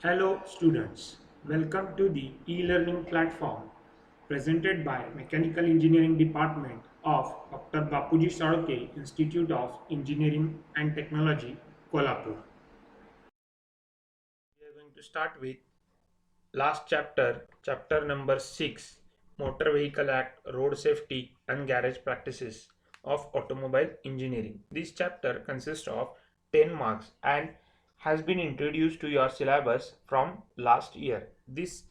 Hello students, welcome to the e-learning platform presented by Mechanical Engineering Department of Dr. Bapuji Saroke Institute of Engineering and Technology, Kolhapur. We are going to start with last chapter, chapter number 6, Motor Vehicle Act, Road Safety and Garage Practices of Automobile Engineering. This chapter consists of 10 marks and has been introduced to your syllabus from last year. This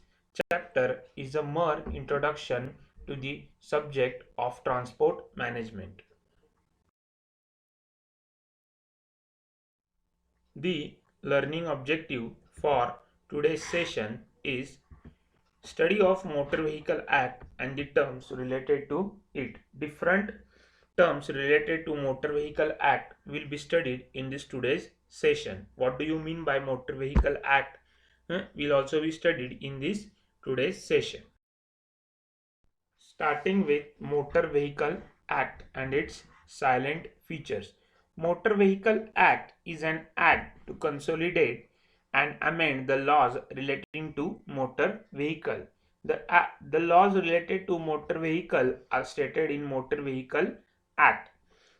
chapter is a mere introduction to the subject of transport management. The learning objective for today's session is study of Motor Vehicle Act and the terms related to it. Different terms related to Motor Vehicle Act will be studied in this today's session. What do you mean by Motor Vehicle Act? Will also be studied in this today's session. Starting with Motor Vehicle Act and its silent features. Motor Vehicle Act is an act to consolidate and amend the laws relating to motor vehicle. The laws related to motor vehicle are stated in Motor Vehicle Act.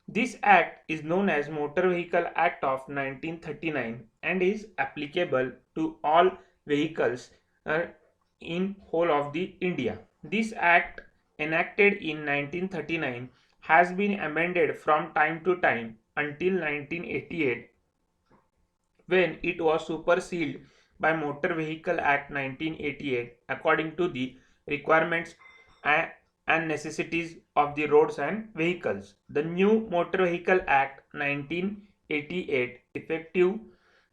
This act is known as Motor Vehicle Act of 1939 and is applicable to all vehicles in whole of the India. This act enacted in 1939 has been amended from time to time until 1988 when it was superseded by Motor Vehicle Act 1988 according to the requirements and necessities of the roads and vehicles. The new Motor Vehicle Act 1988 effective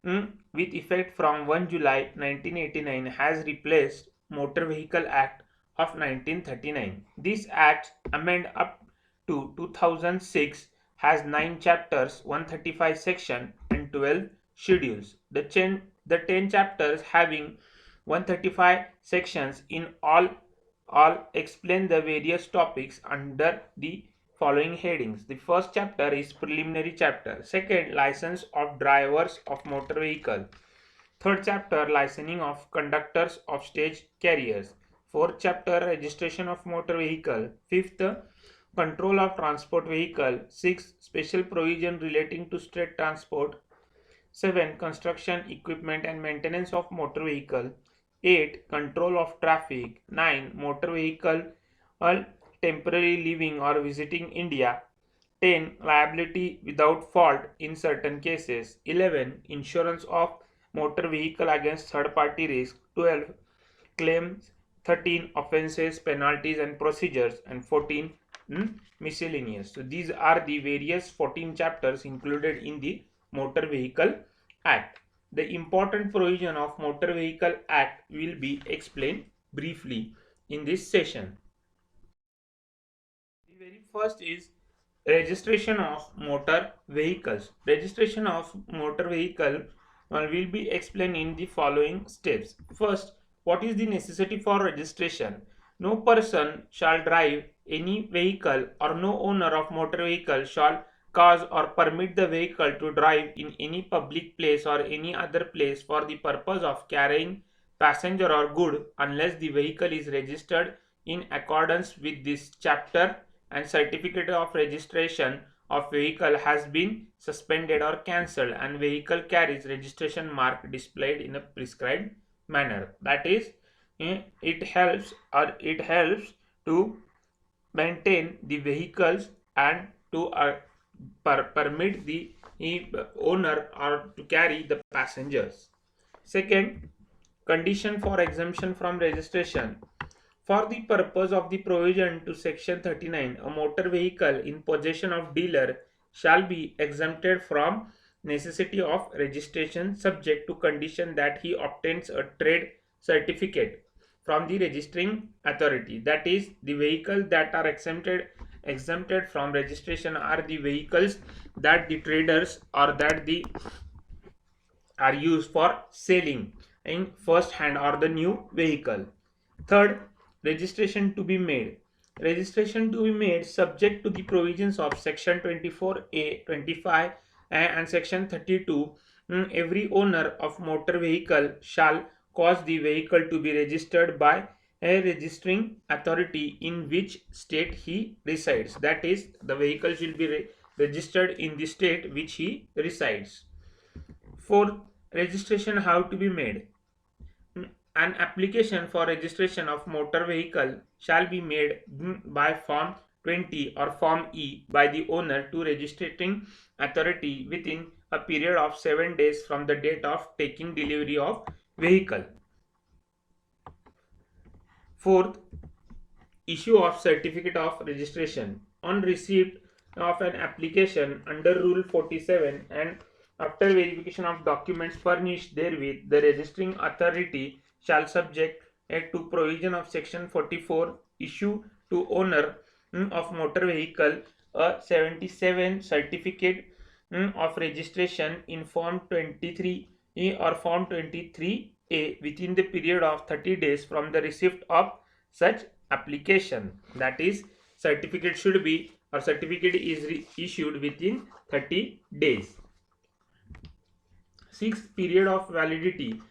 with effect from 1 July 1989 has replaced Motor Vehicle Act of 1939. This act amend up to 2006 has 9 chapters, 135 sections and 12 schedules. The 10 chapters having 135 sections in all explain the various topics under the following headings. The first chapter is preliminary chapter. Second, license of drivers of motor vehicle. Third chapter, licensing of conductors of stage carriers. Fourth chapter, registration of motor vehicle. Fifth, control of transport vehicle. Sixth, special provision relating to state transport. 7. Construction, equipment and maintenance of motor vehicle. 8. Control of traffic. 9. Motor vehicle temporarily living or visiting India. 10. Liability without fault in certain cases. 11. Insurance of motor vehicle against third party risk. 12. Claims. 13. Offenses, penalties and procedures. And 14. Miscellaneous. So these are the various 14 chapters included in the Motor Vehicle Act. The important provision of Motor Vehicle Act will be explained briefly in this session. The very first is registration of motor vehicles. Registration of motor vehicle will be explained in the following steps. First, what is the necessity for registration? No person shall drive any vehicle or no owner of motor vehicle shall cause or permit the vehicle to drive in any public place or any other place for the purpose of carrying passenger or good unless the vehicle is registered in accordance with this chapter and certificate of registration of vehicle has been suspended or cancelled and vehicle carries registration mark displayed in a prescribed manner. That is, it helps to maintain the vehicles and to permit the owner or to carry the passengers. Second, condition for exemption from registration. For the purpose of the provision to section 39, a motor vehicle in possession of dealer shall be exempted from necessity of registration subject to condition that he obtains a trade certificate from the registering authority. That is, the vehicles that are exempted from registration are the vehicles that the traders or that the are used for selling in first hand or the new vehicle. Third, registration to be made. Registration to be made subject to the provisions of section 24A, 25 and section 32 every owner of motor vehicle shall cause the vehicle to be registered by a registering authority in which state he resides. That is, the vehicle should be registered in the state which he resides. Fourth, registration how to be made. An application for registration of motor vehicle shall be made by Form 20 or Form E by the owner to registering authority within a period of 7 days from the date of taking delivery of vehicle. Fourth, issue of certificate of registration. On receipt of an application under Rule 47 and after verification of documents furnished therewith, the registering authority shall subject to provision of section 44 issue to owner of motor vehicle a 77 certificate of registration in Form 23 or Form 23A within the period of 30 days from the receipt of such application. That is, certificate should be or certificate is issued within 30 days. Sixth, period of validity.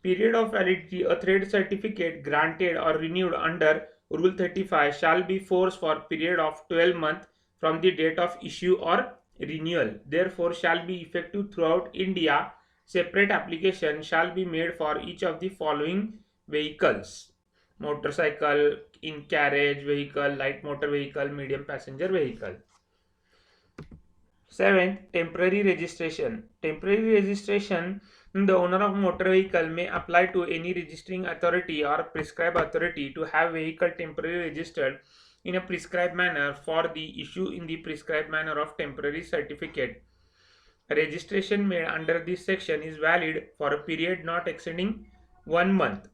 Period of validity. A trade certificate granted or renewed under Rule 35 shall be forced for period of 12 months from the date of issue or renewal. Therefore, shall be effective throughout India. Separate application shall be made for each of the following vehicles: motorcycle, in carriage vehicle, light motor vehicle, medium passenger vehicle. Seventh, temporary registration. Temporary registration, the owner of motor vehicle may apply to any registering authority or prescribed authority to have vehicle temporarily registered in a prescribed manner for the issue in the prescribed manner of temporary certificate. Registration made under this section is valid for a period not exceeding 1 month.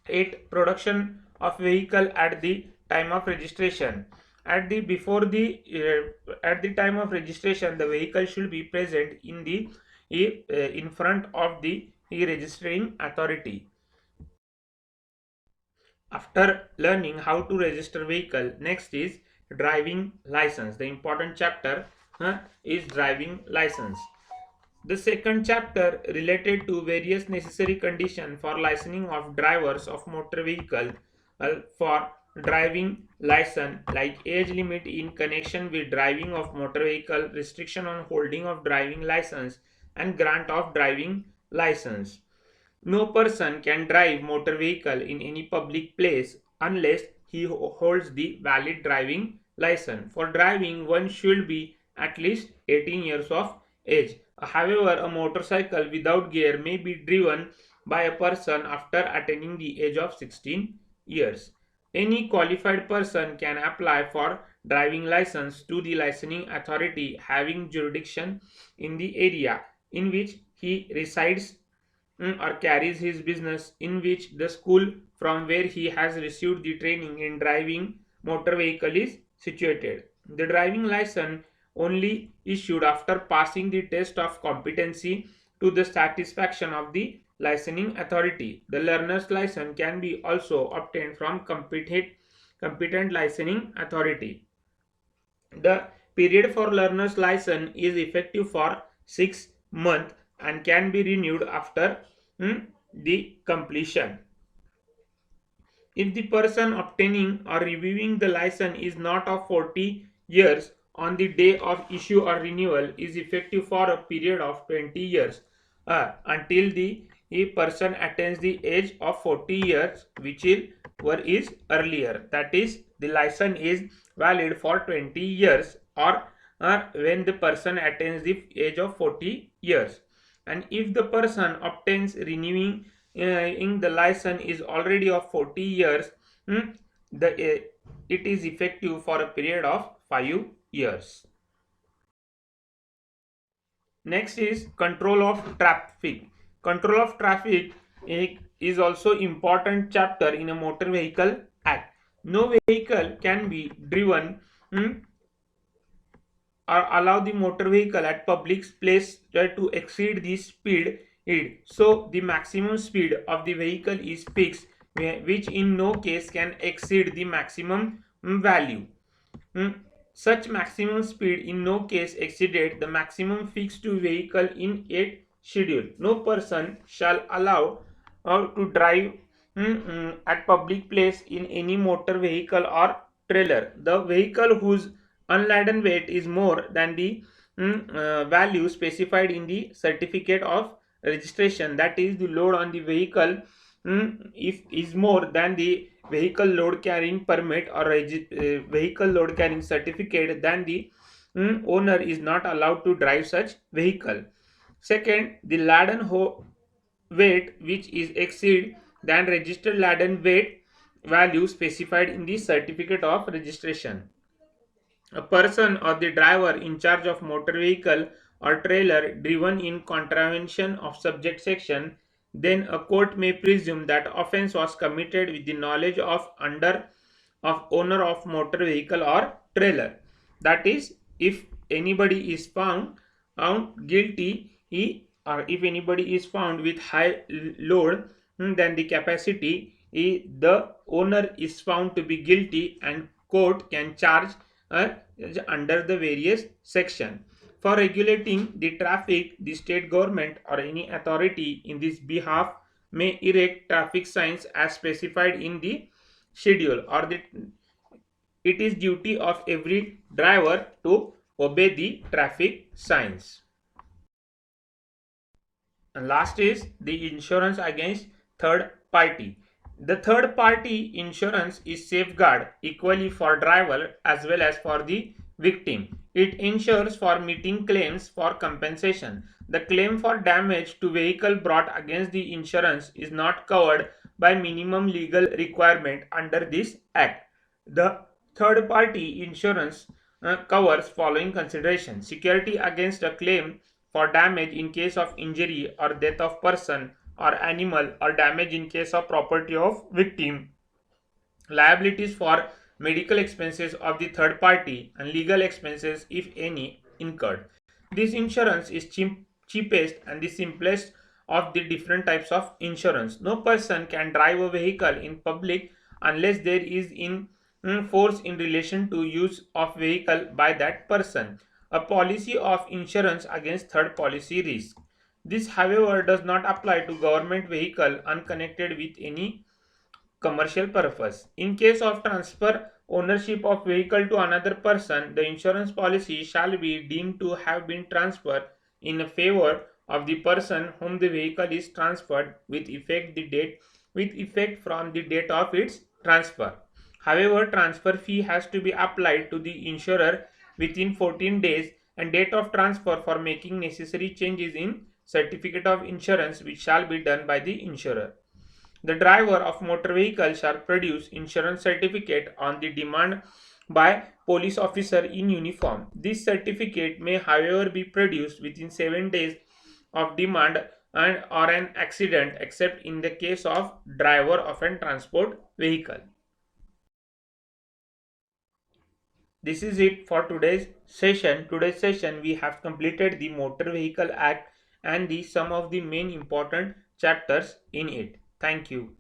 8. Production of vehicle at the time of registration. At the time of registration, the vehicle should be present in front of the registering authority. After learning how to register vehicle, next is driving license. The important chapter is driving license. The second chapter related to various necessary conditions for licensing of drivers of motor vehicle for driving license, like age limit in connection with driving of motor vehicle, restriction on holding of driving license, and grant of driving license. No person can drive motor vehicle in any public place unless he holds the valid driving license. For driving, one should be at least 18 years of age. However, a motorcycle without gear may be driven by a person after attaining the age of 16 years. Any qualified person can apply for driving license to the licensing authority having jurisdiction in the area in which he resides or carries his business, in which the school from where he has received the training in driving motor vehicle is situated. The driving license only issued after passing the test of competency to the satisfaction of the licensing authority. The learner's license can be also obtained from competent licensing authority. The period for learner's license is effective for 6 months and can be renewed after the completion. If the person obtaining or reviewing the license is not of 40 years on the day of issue or renewal, is effective for a period of 20 years until the person attains the age of 40 years, which is earlier. That is, the license is valid for 20 years or when the person attains the age of 40 years. And if the person obtains renewing in the license is already of 40 years, it is effective for a period of 5 years. Next is control of traffic. Control of traffic is also important chapter in a motor vehicle act. No vehicle can be driven or allow the motor vehicle at public place to exceed the speed. So the maximum speed of the vehicle is fixed, which in no case can exceed the maximum value. Such maximum speed in no case exceeded the maximum fixed to vehicle in a schedule. No person shall allow to drive at public place in any motor vehicle or trailer. The vehicle whose unladen weight is more than the value specified in the certificate of registration, that is the load on the vehicle, if is more than the vehicle load carrying permit or vehicle load carrying certificate, then the owner is not allowed to drive such vehicle. Second, the laden weight which is exceed than registered laden weight value specified in the certificate of registration. A person or the driver in charge of motor vehicle or trailer driven in contravention of subject section, then a court may presume that offense was committed with the knowledge of owner of motor vehicle or trailer. That is, if anybody is found guilty, or if anybody is found with high load than the capacity, the owner is found to be guilty and court can charge under the various section. For regulating the traffic, the state government or any authority in this behalf may erect traffic signs as specified in the schedule, or it is duty of every driver to obey the traffic signs. And last is the insurance against third party. The third party insurance is safeguard equally for driver as well as for the victim. It ensures for meeting claims for compensation. The claim for damage to vehicle brought against the insurance is not covered by minimum legal requirement under this act. The third party insurance covers following consideration: security against a claim for damage in case of injury or death of person or animal, or damage in case of property of victim, liabilities for medical expenses of the third party, and legal expenses if any incurred. This insurance is cheapest and the simplest of the different types of insurance. No person can drive a vehicle in public unless there is in force in relation to use of vehicle by that person. A policy of insurance against third policy risk. This, however, does not apply to government vehicle unconnected with any commercial purpose. In case of transfer ownership of vehicle to another person, the insurance policy shall be deemed to have been transferred in favor of the person whom the vehicle is transferred with effect from the date of its transfer. However, transfer fee has to be applied to the insurer within 14 days and date of transfer for making necessary changes in certificate of insurance, which shall be done by the insurer. The driver of motor vehicle shall produce insurance certificate on the demand by police officer in uniform. This certificate may, however, be produced within 7 days of demand and or an accident, except in the case of driver of a transport vehicle. This is it for today's session. Today's session we have completed the Motor Vehicle Act and some of the main important chapters in it. Thank you.